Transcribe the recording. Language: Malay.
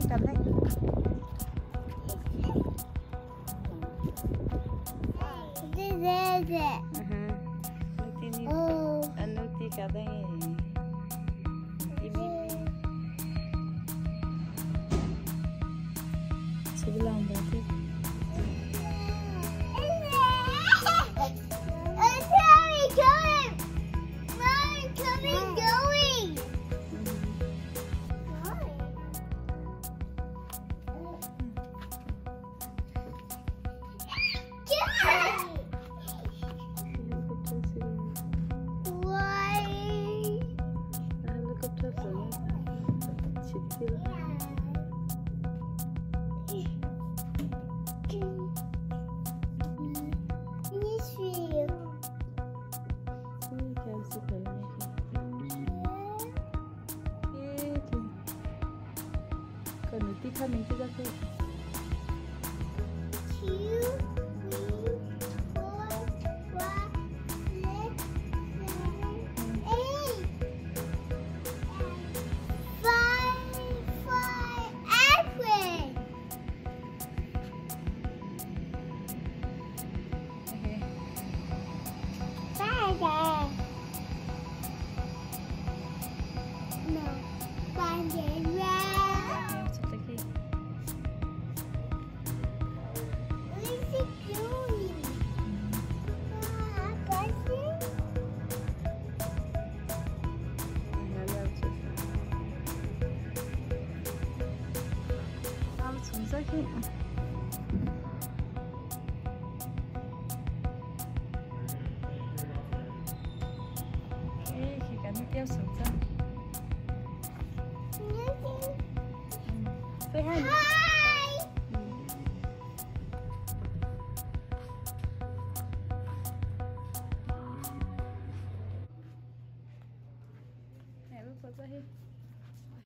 cầm đấy. Nute kadang ini sebelah berarti. Còn Nute thân mình chưa ra thôi. 2, 3, 4, 5, 6, 7, 8. No, sakit. Khi cả nó kéo xuống ra. Say hi. Mẹ bước vào ra hi.